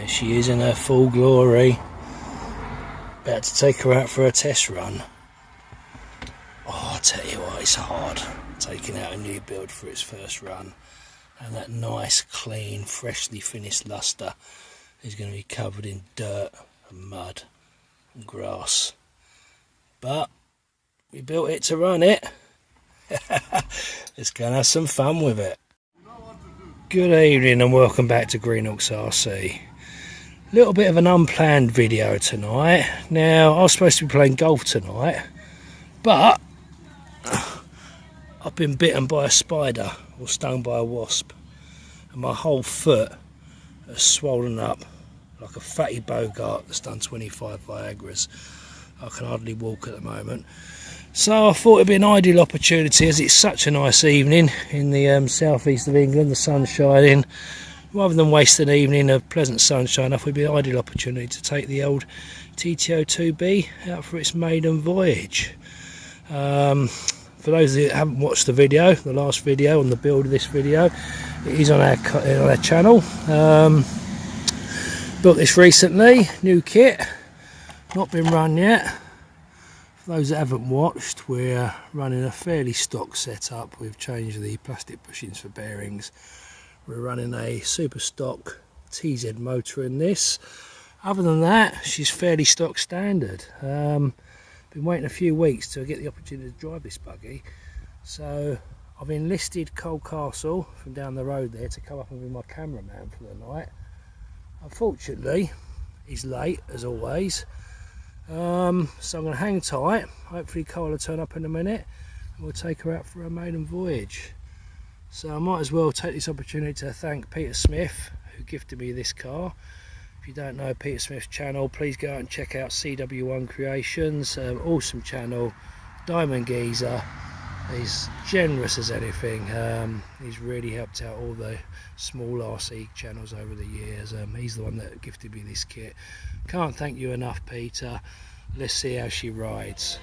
There she is in her full glory. About to take her out for a test run. Oh, I'll tell you what, it's hard taking out a new build for its first run. And that nice, clean, freshly finished luster is going to be covered in dirt and mud and grass. But we built it to run it. Let's go and have some fun with it. Good evening and welcome back to Greenhawks RC. Little bit of an unplanned video tonight. Now, I was supposed to be playing golf tonight, but I've been bitten by a spider or stung by a wasp, and my whole foot has swollen up like a fatty Bogart that's done 25 Viagras. I can hardly walk at the moment. So I thought it'd be an ideal opportunity, as it's such a nice evening in the southeast of England, the sun's shining. Rather than waste an evening of pleasant sunshine, I thought it'd be an ideal opportunity to take the old TT02B out for its maiden voyage. For those that haven't watched the video, the last video on the build of this video, it is on our channel. Built this recently, new kit, not been run yet. For those that haven't watched, we're running a fairly stock setup. We've changed the plastic bushings for bearings. We're running a Superstock TZ motor in this. Other than that, she's fairly stock standard. Been waiting a few weeks to get the opportunity to drive this buggy. So I've enlisted Cole Castle from down the road there to come up and be my cameraman for the night. Unfortunately, he's late as always. So I'm going to hang tight. Hopefully Cole will turn up in a minute and we'll take her out for a maiden voyage. So I might as well take this opportunity to thank Peter Smith, who gifted me this car. If you don't know Peter Smith's channel, please go out and check out CW1 Creations. Awesome channel, Diamond Geezer. He's generous as anything. He's really helped out all the small RC channels over the years. He's the one that gifted me this kit. Can't thank you enough, Peter. Let's see how she rides.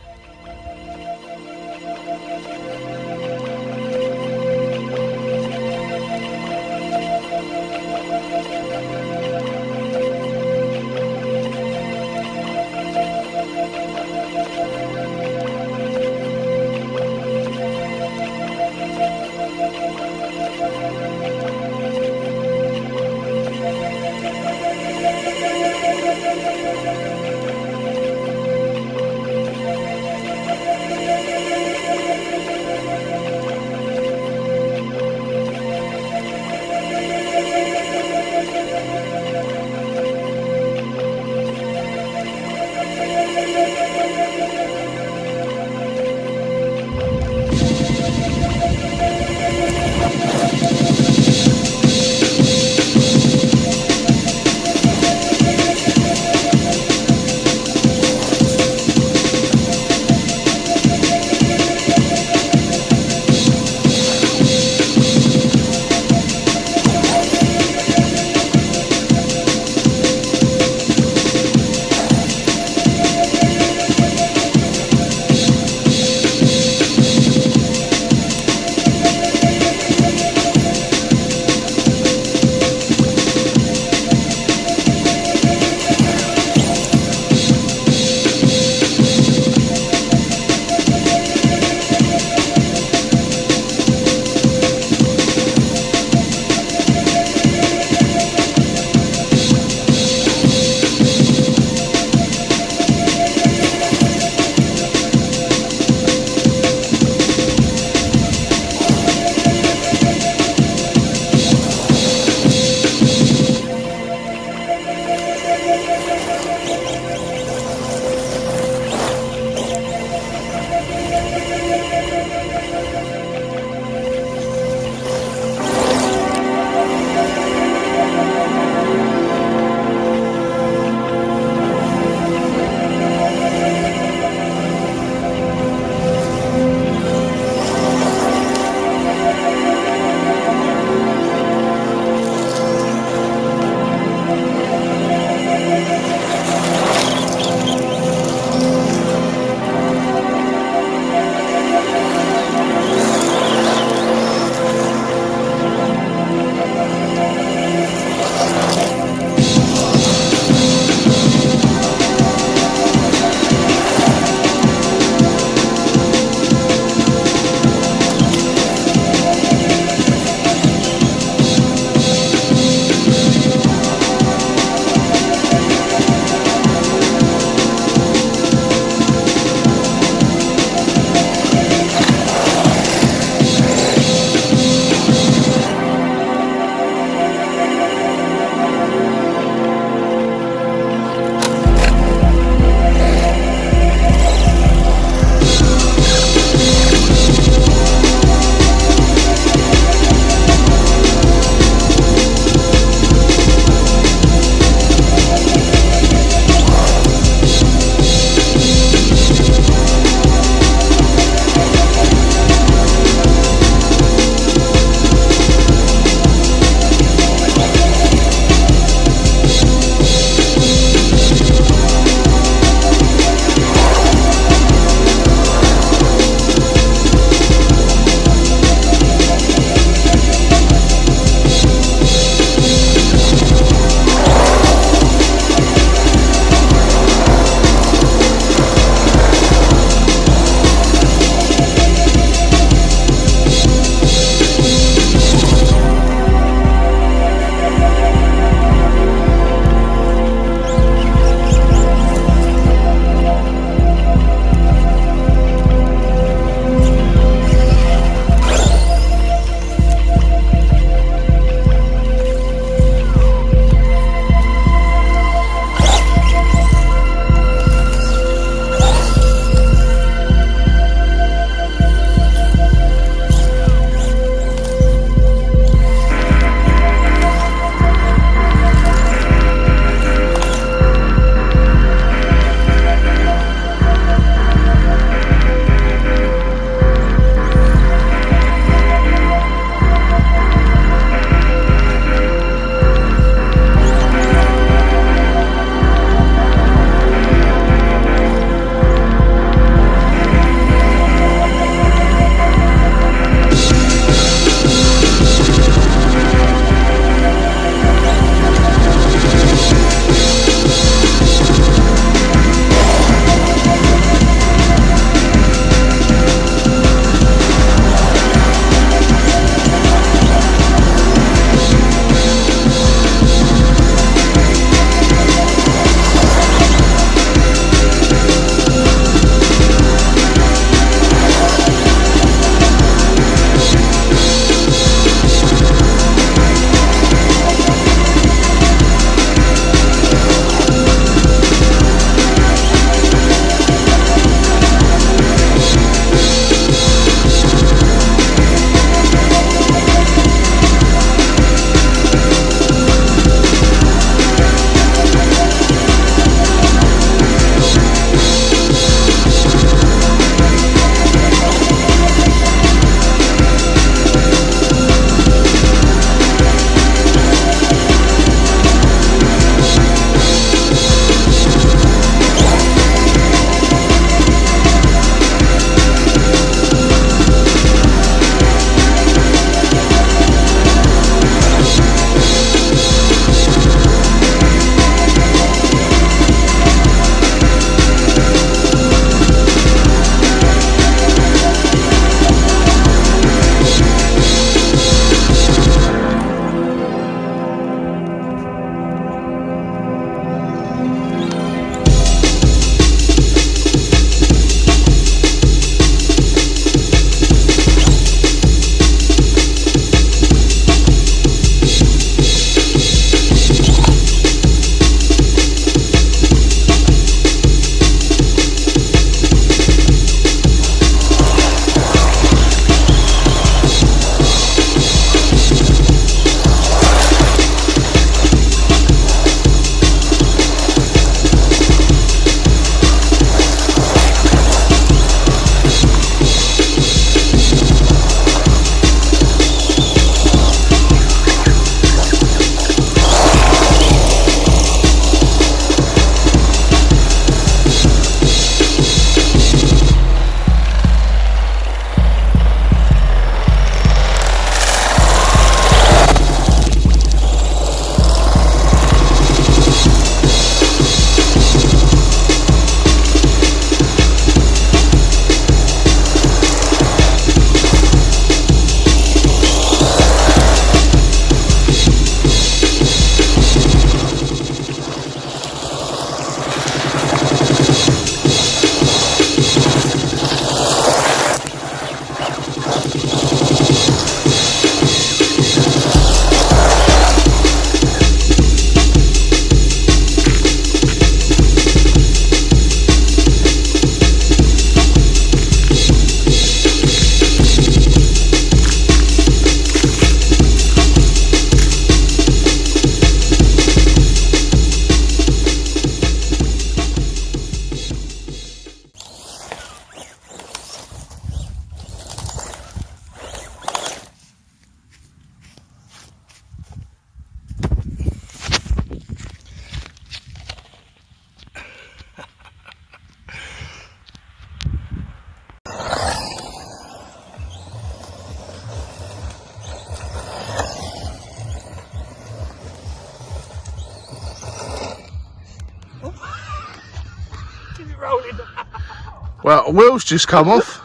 Well, a wheel's just come off.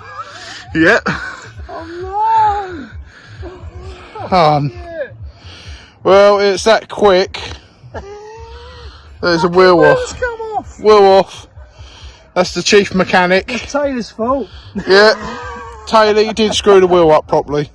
Yeah. Oh no! Well, it's that quick. There's a wheel off. Come off. Wheel off. That's the chief mechanic. It's Taylor's fault. Yeah. Taylor, you didn't screw the wheel up properly.